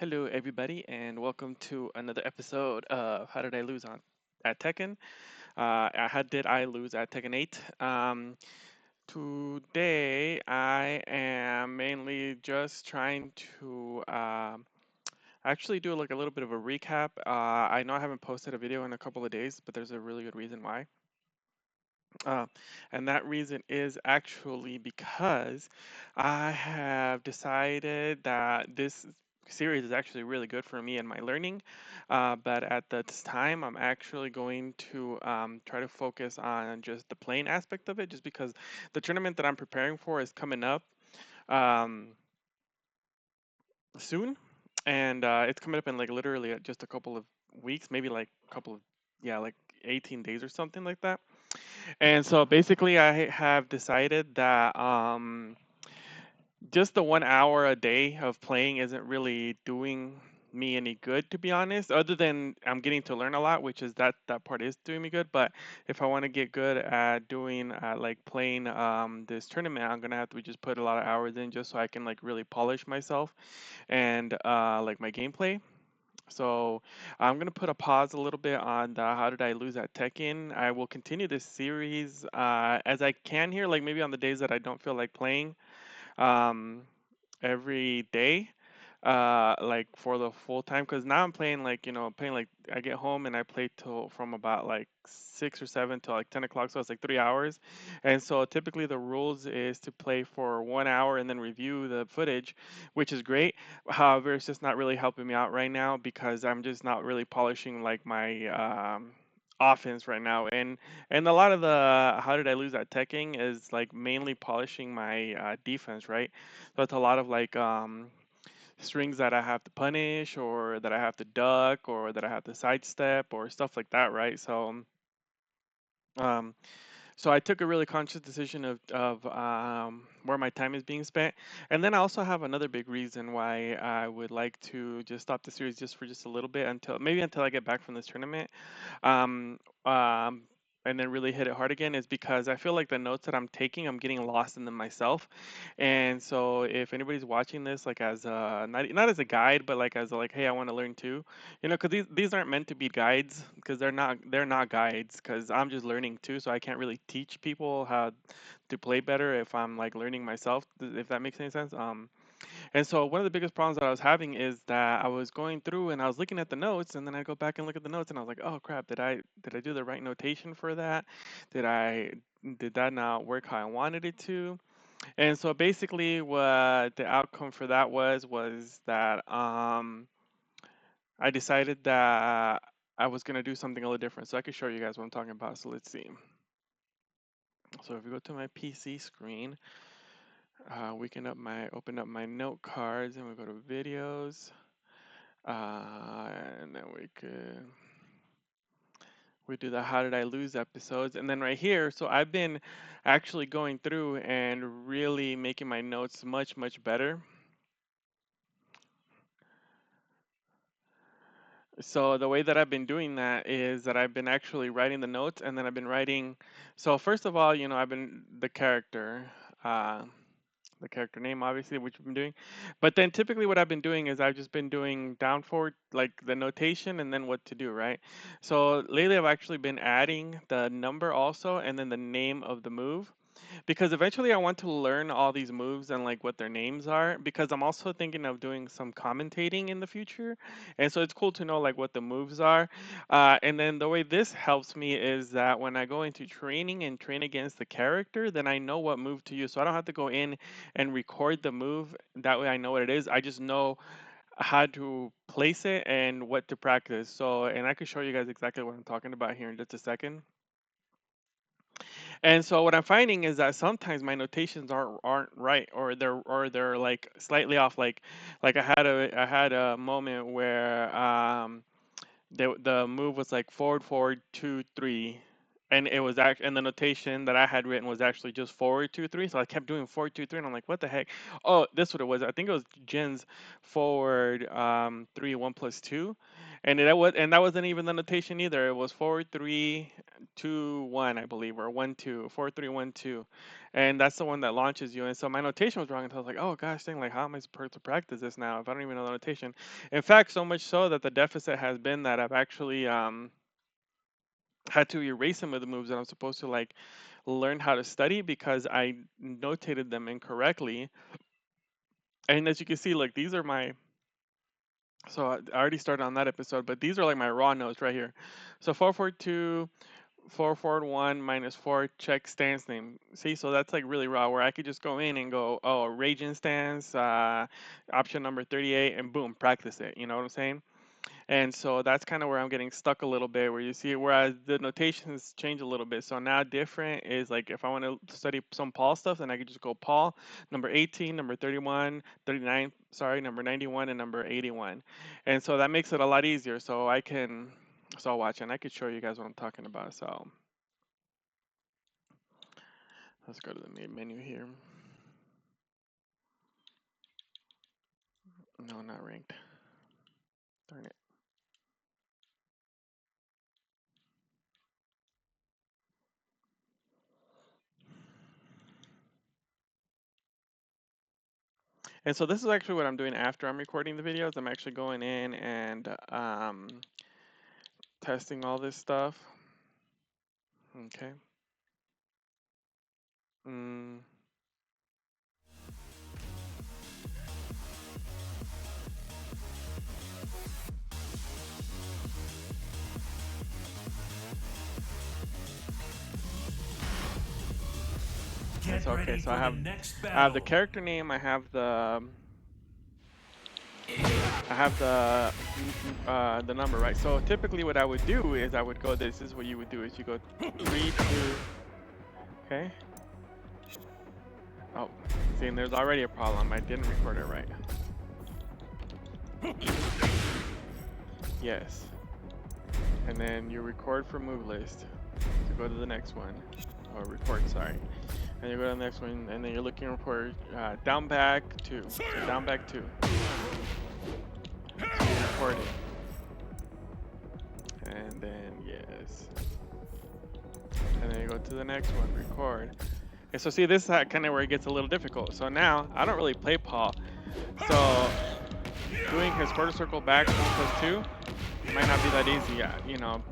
Hello, everybody, and welcome to another episode of How Did I Lose on at Tekken? How did I lose at Tekken 8? Today, I am mainly just trying to actually do like a little bit of a recap. I know I haven't posted a video in a couple of days, but there's a really good reason why. Uh, and that reason is actually because I have decided that this series is actually really good for me and my learning. But at this time, I'm actually going to try to focus on just the playing aspect of it, just because the tournament that I'm preparing for is coming up um, soon. And it's coming up in like literally just a couple of weeks, maybe like a couple of, yeah, like 18 days or something like that. And so basically, I have decided that just the 1 hour a day of playing isn't really doing me any good, to be honest. Other than I'm getting to learn a lot, which is that part is doing me good. But if I want to get good at doing like playing this tournament, I'm gonna have to just put a lot of hours in just so I can like really polish myself and like my gameplay. So I'm gonna put a pause a little bit on the how did I lose at Tekken. I will continue this series as I can here, like maybe on the days that I don't feel like playing um, every day, like for the full time. Because now I'm playing like playing like I get home and I play till from about like 6 or 7 till like 10 o'clock, so it's like 3 hours. And so typically the rules is to play for 1 hour and then review the footage, which is great. However, it's just not really helping me out right now because I'm just not really polishing like my offense right now. And a lot of the how did I lose at teching is like mainly polishing my defense, right? So it's a lot of like strings that I have to punish or that I have to duck or that I have to sidestep or stuff like that, right? Um, so I took a really conscious decision of where my time is being spent, and then I also have another big reason why I would like to just stop the series just for just a little bit until maybe until I get back from this tournament, um, um, and then really hit it hard again is because I feel like the notes that I'm taking, I'm getting lost in them myself, and so if anybody's watching this like as a not as a guide, but like as a, like hey, I want to learn too, because these aren't meant to be guides because they're not guides because I'm just learning too, so I can't really teach people how to play better if I'm like learning myself, if that makes any sense. And so one of the biggest problems that I was having is that I was going through and I was looking at the notes and then I go back and look at the notes and I was like, oh crap, did I do the right notation for that? Did I did that not work how I wanted it to? And so basically what the outcome for that was that I decided that I was gonna do something a little different. So I could show you guys what I'm talking about. So let's see. So if we go to my PC screen, we can open up my note cards and we go to videos. And then we do the how did I lose episodes, and then right here, so I've been actually going through and really making my notes much better. So the way that I've been doing that is that I've been actually writing the notes, and then I've been writing. So first of all, I've been uh, the character name, obviously, which I've been doing. But then typically what I've been doing is I've just been doing down forward, like the notation, and then what to do, right? So lately I've actually been adding the number also, and then the name of the move because eventually I want to learn all these moves and like what their names are because I'm also thinking of doing some commentating in the future, and so it's cool to know like what the moves are. And then the way this helps me is that when I go into training and train against the character, then I know what move to use, so I don't have to go in and record the move. That way I know what it is. I just know how to place it and what to practice. So, and I can show you guys exactly what I'm talking about here in just a second. And so what I'm finding is that sometimes my notations aren't right, or they're like slightly off. Like I had a moment where the move was like forward 2 3, and it was actually, and the notation that I had written was actually just forward 2 3. So I kept doing forward 2 3, and I'm like, what the heck? Oh, this what it was. I think it was Jen's forward 3 1 plus 2, and that wasn't even the notation either. It was forward 3 2 1, I believe, or 1 2 4 3 1 2, and that's the one that launches you. And so my notation was wrong, and so I was like, oh gosh, dang, like how am I supposed to practice this now if I don't even know the notation? In fact, so much so that the deficit has been that I've actually had to erase some of the moves that I'm supposed to like learn how to study because I notated them incorrectly. And as you can see, like these are my, so I already started on that episode, but these are like my raw notes right here. So 442, 441 minus 4 check stance name. See, so that's like really raw where I could just go in and go, oh, raging stance, option number 38, and boom, practice it. You know what I'm saying? And so that's kind of where I'm getting stuck a little bit, where you see, whereas the notations change a little bit. So now different is like if I want to study some Paul stuff, then I could just go Paul, number 18, number 31, 39, sorry, number 91, and number 81. And so that makes it a lot easier. So I can, so watch, and I could show you guys what I'm talking about. So let's go to the main menu here. No, not ranked. Darn it. And so this is actually what I'm doing after I'm recording the videos. I'm actually going in and testing all this stuff. Okay. Mm, it's okay. So I have the character name. I have the number, right? So typically, what I would do is I would go. This is what you would do: is you go 3 2. Okay. Oh, see, and there's already a problem. I didn't record it right. Yes. And then you record for move list to go to the next one, or record. Sorry. And you go to the next one, and then you're looking for down back 2. So down back 2. So you record it. And then yes. And then you go to the next one, record. And so see, this is kind of where it gets a little difficult. So now I don't really play Paul. So doing his quarter circle back 1 plus 2 might not be that easy. Yeah, you know,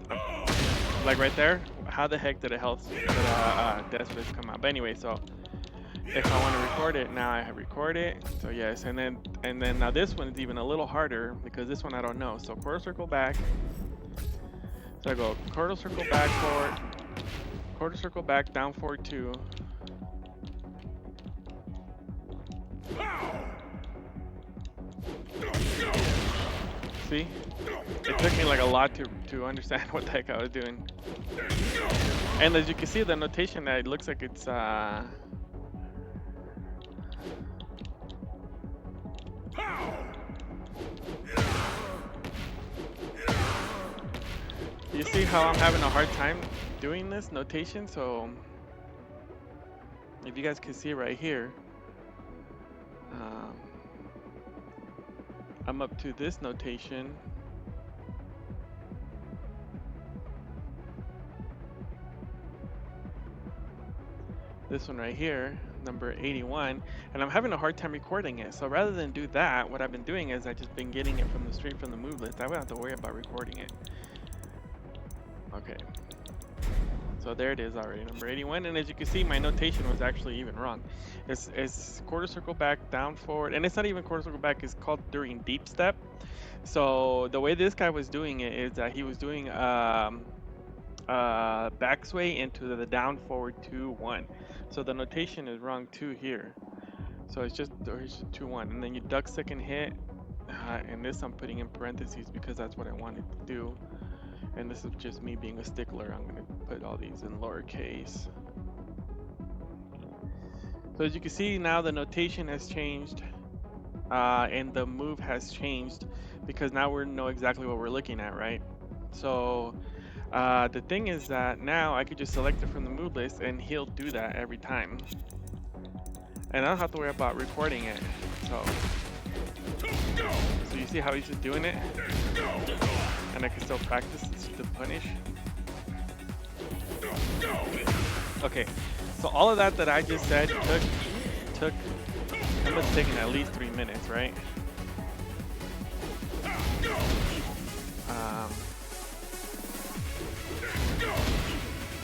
like right there. How the heck did a death fist come out? But anyway, so if I want to record it, now I have record it. So yes, and then now this one is even a little harder because this one I don't know. So quarter circle back. So I go quarter circle back forward, quarter circle back down forward 2. See? It took me like a lot to understand what the heck I was doing. And as you can see, the notation that it looks like it's you see how I'm having a hard time doing this notation? So if you guys can see right here, I'm up to this notation. This one right here, number 81, and I'm having a hard time recording it. So rather than do that, what I've been doing is I've just been getting it straight from the move list. I wouldn't have to worry about recording it. Okay. So there it is already, number 81. And as you can see, my notation was actually even wrong. It's quarter circle back, down forward, and it's not even quarter circle back. It's called during deep step. So the way this guy was doing it is that he was doing backsway into the down forward 2 1. So the notation is wrong 2 here. So it's just 2 1, and then you duck second hit. And this I'm putting in parentheses because that's what I wanted to do. And this is just me being a stickler. I'm going to put all these in lowercase. So as you can see, now the notation has changed and the move has changed because now we know exactly what we're looking at, right? So The thing is that now I could just select it from the move list and he'll do that every time. And I don't have to worry about recording it. So you see how he's just doing it? And I can still practice the punish. Okay, so all of that I just said took it must have taken at least 3 minutes, right?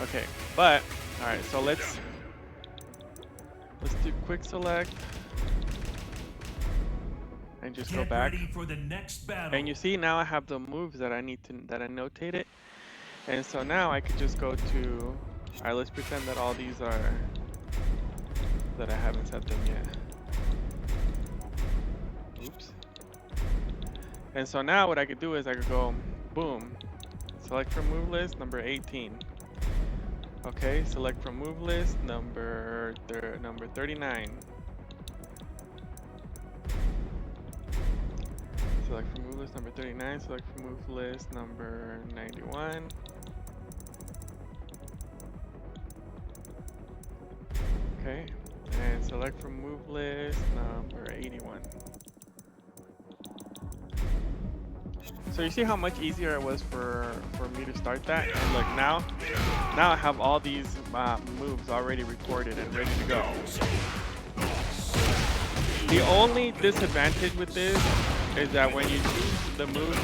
Okay, but all right, so let's do quick select and just go back. Ready for the next battle. And you see now I have the moves that I notated. And so now I could just go to, all right, let's pretend that all these are, that I haven't set them yet. Oops. And so now what I could do is I could go, boom, select from move list, number 18. Okay, select from move list, number 39. Select from move list, number 39. Select from move list, number 91. Okay, and select from move list, number 81. So you see how much easier it was for me to start that? And look, now I have all these moves already recorded and ready to go. The only disadvantage with this is that when you choose the moves,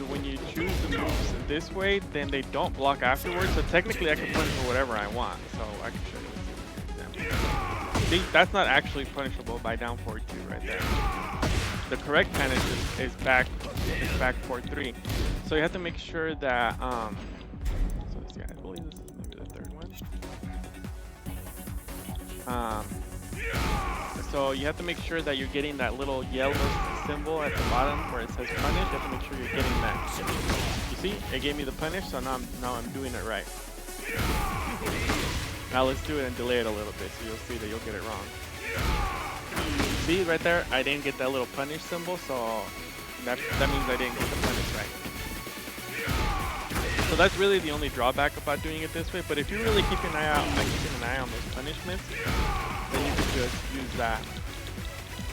when you choose the moves this way, then they don't block afterwards. So technically I can punish for whatever I want. So I can show you this example. See, that's not actually punishable by down forward 2 right there. The correct punish is back forward 3. So you have to make sure that so let's see, I believe this is maybe the third one. So you have to make sure that you're getting that little yellow symbol at the bottom where it says punish. You have to make sure you're getting that. You see, it gave me the punish, so now I'm doing it right. Now let's do it and delay it a little bit, so you'll see that you'll get it wrong. See right there, I didn't get that little punish symbol, so that means I didn't get the punish right. So that's really the only drawback about doing it this way. But if you really keep an eye out, on those punishments, then you can just use that.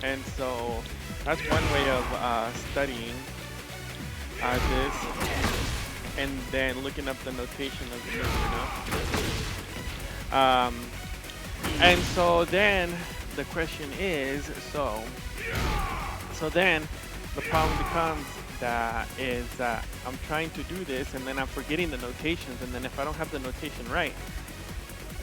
And so that's one way of studying this, and then looking up the notation of the move, you know. And so then the question is, so then the problem becomes that I'm trying to do this and then I'm forgetting the notations, and then if I don't have the notation right,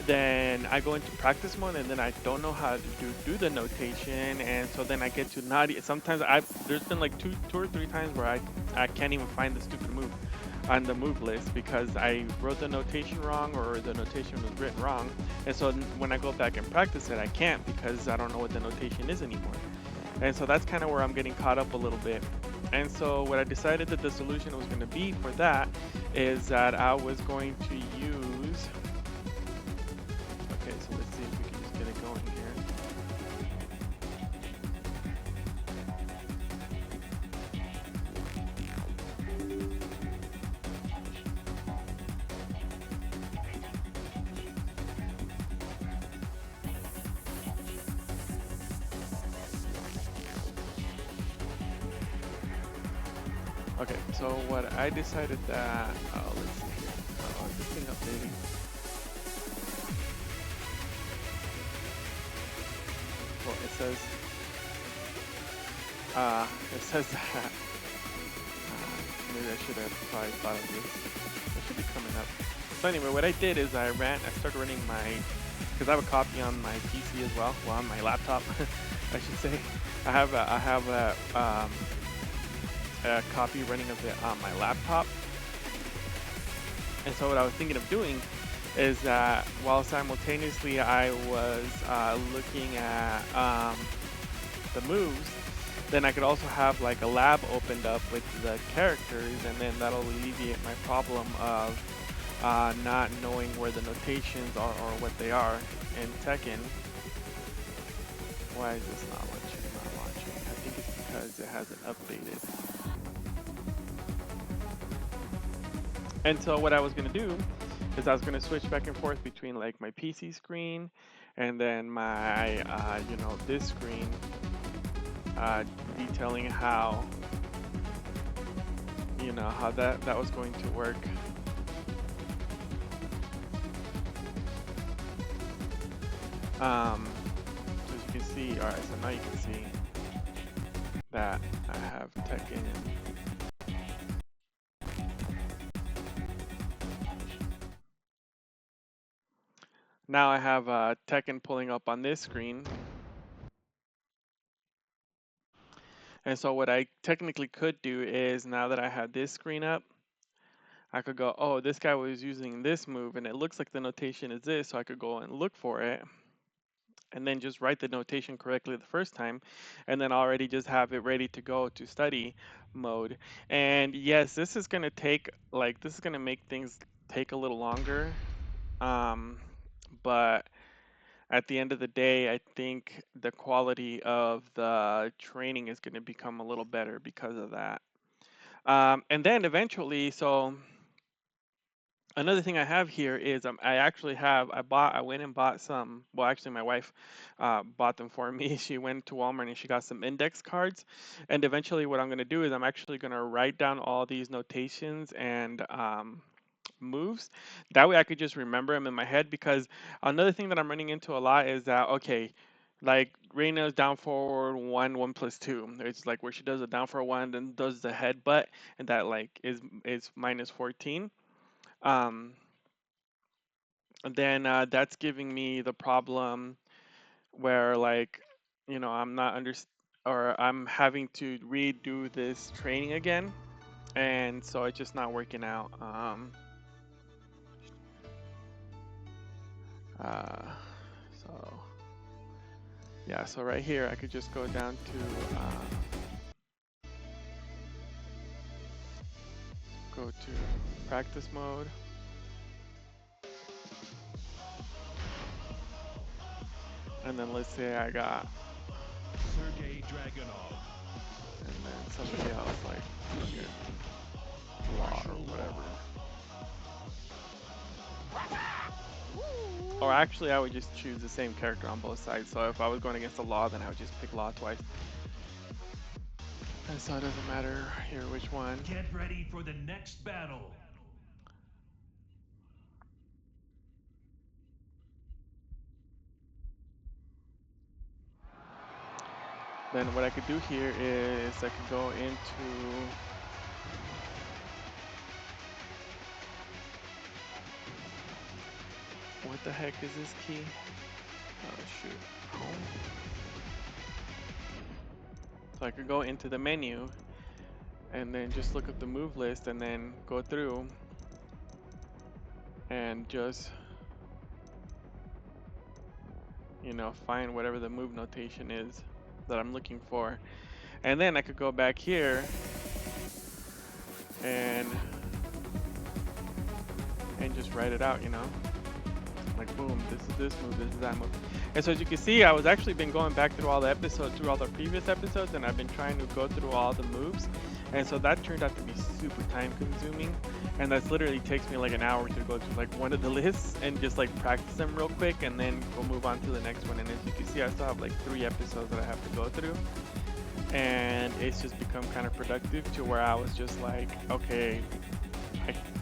then I go into practice mode and then I don't know how to do the notation, and so then I get to not. Sometimes there's been like two or three times where I can't even find the stupid move on the move list because I wrote the notation wrong or the notation was written wrong, and so when I go back and practice it, I can't because I don't know what the notation is anymore. And so that's kind of where I'm getting caught up a little bit. And so what I decided that the solution was going to be for that is that I was going to use. Okay, so let's see if we can just get it going here. Okay, so what I decided that, let's see here. Oh, is this thing updating? Well, it says that, maybe I should have probably thought of this. It should be coming up. So anyway, what I did is I started running because I have a copy on my PC as well, on my laptop, I should say. I have a copy running of it on my laptop. And so what I was thinking of doing is that while simultaneously I was looking at the moves, then I could also have like a lab opened up with the characters, and then that'll alleviate my problem of not knowing where the notations are or what they are in Tekken. Why is this not launching? I think it's because it hasn't updated. And so what I was gonna do is I was gonna switch back and forth between like my PC screen and then my this screen, uh, detailing how how that was going to work. So as you can see, all right, so now you can see that I have Tekken. Now I have Tekken pulling up on this screen. And so what I technically could do is, now that I have this screen up, I could go, oh, this guy was using this move and it looks like the notation is this, so I could go and look for it and then just write the notation correctly the first time, and then already just have it ready to go to study mode. And yes, this is going to take, like, this is going to make things take a little longer. Um, but at the end of the day, I think the quality of the training is going to become a little better because of that. And then eventually, so another thing I have here is I went and bought some. Well, actually, my wife bought them for me. She went to Walmart and she got some index cards. And eventually, what I'm going to do is I'm actually going to write down all these notations and moves. That way, I could just remember them in my head. Because another thing that I'm running into a lot is that, okay, like Reina's down forward one, 1+2. It's like where she does a down forward one, then does the headbutt, and that like is -14. um, and then that's giving me the problem where, like, I'm not under or I'm having to redo this training again, and so it's just not working out. Uh, so yeah, so right here I could just go down to go to practice mode, and then let's say I got Sergey Dragunov, and then somebody else like Law or whatever. Or actually, I would just choose the same character on both sides. So if I was going against the Law, then I would just pick Law twice. And so it doesn't matter here which one. Get ready for the next battle. Then what I could do here is I could go into what the heck is this key? Oh shoot. Home. So I could go into the menu and then just look up the move list and then go through and just find whatever the move notation is that I'm looking for. And then I could go back here and just write it out, like boom, this is this move, this is that move. And so as you can see, I was actually been going back through all the episodes, through all the previous episodes, and I've been trying to go through all the moves. And so that turned out to be super time consuming. And that's literally takes me like an hour to go through like one of the lists and just like practice them real quick and then go move on to the next one. And as you can see, I still have like 3 episodes that I have to go through. And it's just become kind of productive to where I was just like, okay,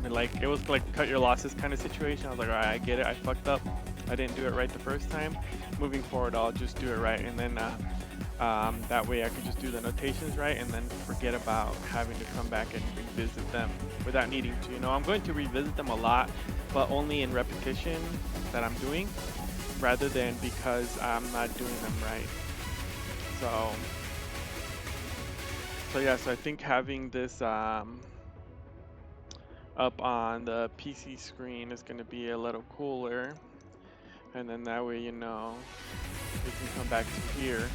like it was like cut your losses kind of situation. I was like, all right, I get it. I fucked up. I didn't do it right the first time. Moving forward, I'll just do it right, and then that way I could just do the notations right, and then forget about having to come back and revisit them without needing to. I'm going to revisit them a lot, but only in repetition that I'm doing, rather than because I'm not doing them right. So yeah, so I think having this up on the PC screen is going to be a little cooler, and then that way we can come back to here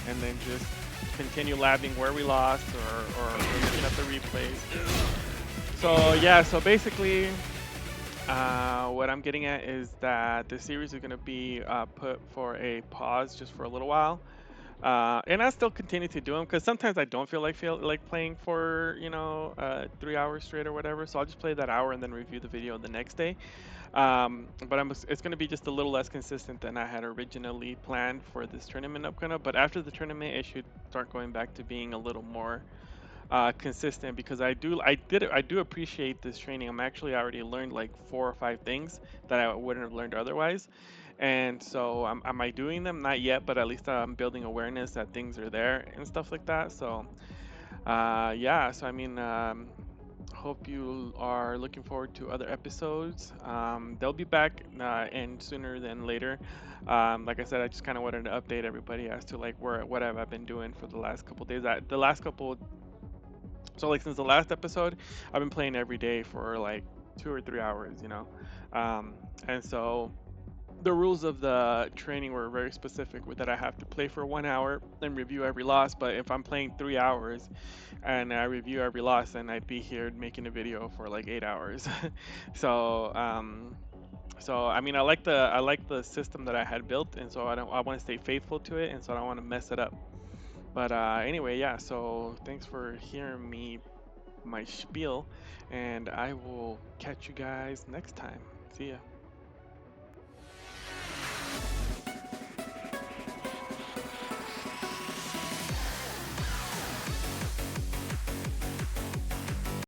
and then just continue labbing where we lost or looking at the replays. So yeah, so basically what I'm getting at is that the series is going to be put for a pause just for a little while. And I still continue to do them because sometimes I don't feel like playing for 3 hours straight or whatever. So I'll just play that hour and then review the video the next day. But it's going to be just a little less consistent than I had originally planned for this tournament upcoming. But after the tournament, it should start going back to being a little more consistent because I do appreciate this training. I'm actually already learned like 4 or 5 things that I wouldn't have learned otherwise, and so am I doing them? Not yet, but at least I'm building awareness that things are there and stuff like that. So yeah, so I mean. Hope you are looking forward to other episodes. They'll be back and sooner than later. Like I said, I just kind of wanted to update everybody as to like where what have I been doing for the last couple days. The last couple so like since the last episode, I've been playing every day for like 2 or 3 hours, and so the rules of the training were very specific with that I have to play for 1 hour and review every loss. But if I'm playing 3 hours and I review every loss, then I'd be here making a video for like 8 hours. so so I mean I like the system that I had built, and so I want to stay faithful to it, and so I don't want to mess it up. But anyway, yeah. So thanks for hearing me my spiel, and I will catch you guys next time. See ya.